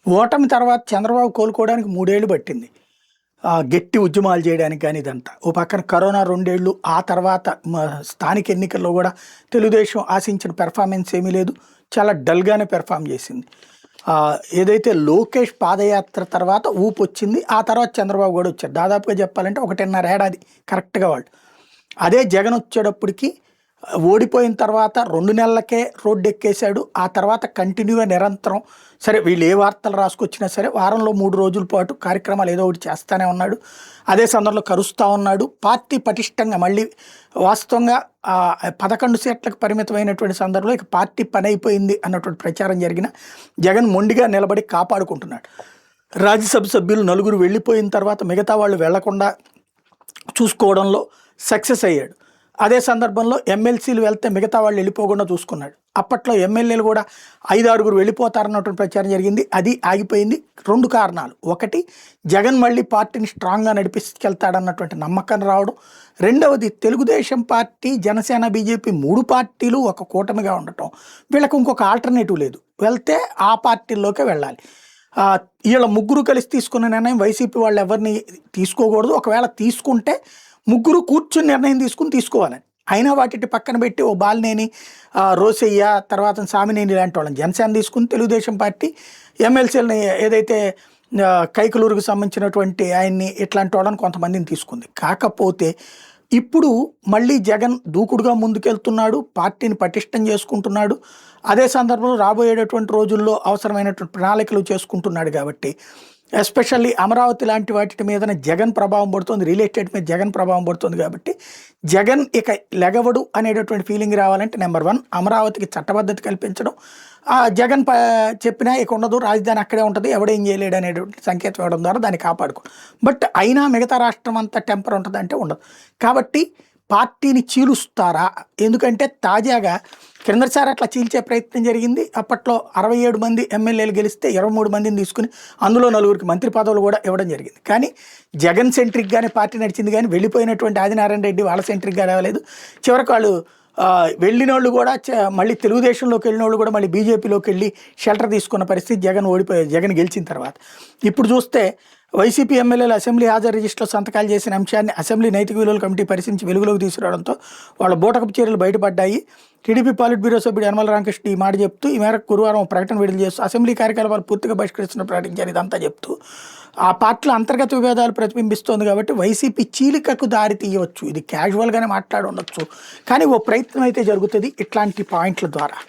ఓటమి తర్వాత చంద్రబాబు కోలుకోవడానికి 3 ఏళ్ళు పట్టింది. గట్టి ఉద్యమాలు చేయడానికి గాని ఇదంతా. ఓ పక్కన కరోనా 2 ఏళ్ళు, ఆ తర్వాత స్థానిక ఎన్నికల్లో కూడా తెలుగుదేశం ఆశించిన పెర్ఫార్మెన్స్ ఏమీ లేదు. చాలా డల్‌గానే పెర్ఫార్మ్ చేసింది. ఏదైతే లోకేష్ పాదయాత్ర తర్వాత ఊపొచ్చింది. ఆ తర్వాత చంద్రబాబు కూడా వచ్చారు. దాదాపుగా చెప్పాలంటే 1.5 ఏడాది కరెక్ట్‌గా వాళ్ళు. అదే జగన్ వచ్చేటప్పటికి ఓడిపోయిన తర్వాత 2 నెలలకే రోడ్డెక్కేశాడు. ఆ తర్వాత కంటిన్యూగా నిరంతరం సరే వీళ్ళు ఏ వార్తలు రాసుకొచ్చినా సరే వారంలో 3 రోజుల పాటు కార్యక్రమాలు ఏదో ఒకటి చేస్తూనే ఉన్నాడు. అదే సందర్భంలో కరుస్తూ ఉన్నాడు. పార్టీ పటిష్టంగా మళ్ళీ వాస్తవంగా 11 సీట్లకు పరిమితమైనటువంటి సందర్భంలో ఇక పార్టీ పని అయిపోయింది అన్నటువంటి ప్రచారం జరిగిన జగన్ మొండిగా నిలబడి కాపాడుకుంటున్నాడు. రాజ్యసభ సభ్యులు 4 వెళ్ళిపోయిన తర్వాత మిగతా వాళ్ళు వెళ్లకుండా చూసుకోవడంలో సక్సెస్ అయ్యాడు. అదే సందర్భంలో ఎమ్మెల్సీలు వెళ్తే మిగతా వాళ్ళు వెళ్ళిపోకుండా చూసుకున్నాడు. అప్పట్లో ఎమ్మెల్యేలు కూడా 5-6 వెళ్ళిపోతారన్నటువంటి ప్రచారం జరిగింది. అది ఆగిపోయింది. 2 కారణాలు. ఒకటి, జగన్ మళ్ళీ పార్టీని స్ట్రాంగ్గా నడిపించుకెళ్తాడన్నటువంటి నమ్మకం రావడం. రెండవది, తెలుగుదేశం పార్టీ, జనసేన, బీజేపీ 3 పార్టీలు ఒక కూటమిగా ఉండటం. వీళ్ళకి ఇంకొక ఆల్టర్నేటివ్ లేదు. వెళ్తే ఆ పార్టీల్లోకే వెళ్ళాలి. వీళ్ళ 3 కలిసి తీసుకున్న నిర్ణయం వైసీపీ వాళ్ళు ఎవరిని తీసుకోకూడదు. ఒకవేళ తీసుకుంటే 3 కూర్చుని నిర్ణయం తీసుకోవాలని. అయినా వాటిని పక్కన పెట్టి ఓ బాలినేని, రోసయ్య, తర్వాత సామినేని ఇలాంటి వాళ్ళని జనసేన తీసుకుని తెలుగుదేశం పార్టీ ఎమ్మెల్సీలని ఏదైతే కైకలూరుకు సంబంధించినటువంటి ఆయన్ని ఇట్లాంటి వాళ్ళని కొంతమందిని తీసుకుంది. కాకపోతే ఇప్పుడు మళ్ళీ జగన్ దూకుడుగా ముందుకెళ్తున్నాడు. పార్టీని పటిష్టం చేసుకుంటున్నాడు. అదే సందర్భంలో రాబోయేటటువంటి రోజుల్లో అవసరమైనటువంటి ప్రణాళికలు చేసుకుంటున్నాడు. కాబట్టి ఎస్పెషల్లీ అమరావతి లాంటి వాటి మీదన జగన్ ప్రభావం పడుతుంది. రియల్ ఎస్టేట్ మీద జగన్ ప్రభావం పడుతుంది. కాబట్టి జగన్ ఇక లెగవడు అనేటటువంటి ఫీలింగ్ రావాలంటే నెంబర్ 1 అమరావతికి చట్టబద్ధత కల్పించడం. జగన్ చెప్పినా ఇక ఉండదు, రాజధాని అక్కడే ఉంటుంది, ఎవడేం చేయలేడు అనేటువంటి సంకేతం ఇవ్వడం ద్వారా దాన్ని కాపాడుకో. బట్ అయినా మిగతా రాష్ట్రం అంతా టెంపర్ ఉంటుంది అంటే ఉండదు. కాబట్టి పార్టీని చీలుస్తారా? ఎందుకంటే తాజాగా కిందసారి అట్లా చీల్చే ప్రయత్నం జరిగింది. అప్పట్లో 67 మంది ఎమ్మెల్యేలు గెలిస్తే 23 మందిని తీసుకుని అందులో 4 మంత్రి పదవులు కూడా ఇవ్వడం జరిగింది. కానీ జగన్ సెంట్రిక్గానే పార్టీ నడిచింది. కానీ వెళ్ళిపోయినటువంటి ఆదినారాయణ రెడ్డి వాళ్ళ సెంట్రిక్గా రావలేదు. చివరికి వాళ్ళు వెళ్ళిన వాళ్ళు కూడా మళ్ళీ తెలుగుదేశంలోకి వెళ్ళిన వాళ్ళు కూడా మళ్ళీ బీజేపీలోకి వెళ్ళి షెల్టర్ తీసుకున్న పరిస్థితి జగన్ గెలిచిన తర్వాత. ఇప్పుడు చూస్తే వైసీపీ ఎమ్మెల్యేలు అసెంబ్లీ హాజరు రిజిస్టర్లో సంతకాలు చేసిన అంశాన్ని అసెంబ్లీ నైతిక విలువల కమిటీ పరిశీలించి వెలుగులోకి తీసుకురావడంతో వాళ్ళ బూటకపు చర్యలు బయటపడ్డాయి. టీడీపీ పాలిట్ బ్యూరో సభ్యుడు యనమల రామకృష్ణ ఈ మాట చెప్తూ ఈ మేరకు గురువారం ప్రకటన విడుదల చేస్తూ అసెంబ్లీ కార్యకలాపాలు పూర్తిగా బహిష్కరిస్తున్న ప్రకటించారు. ఇదంతా చెప్తూ ఆ పార్టీలో అంతర్గత విభేదాలు ప్రతిబింబిస్తోంది. కాబట్టి వైసీపీ చీలికకు దారి తీయవచ్చు. ఇది క్యాజువల్గానే మాట్లాడి ఉండొచ్చు. కానీ ఓ ప్రయత్నం అయితే జరుగుతుంది ఇట్లాంటి పాయింట్ల ద్వారా.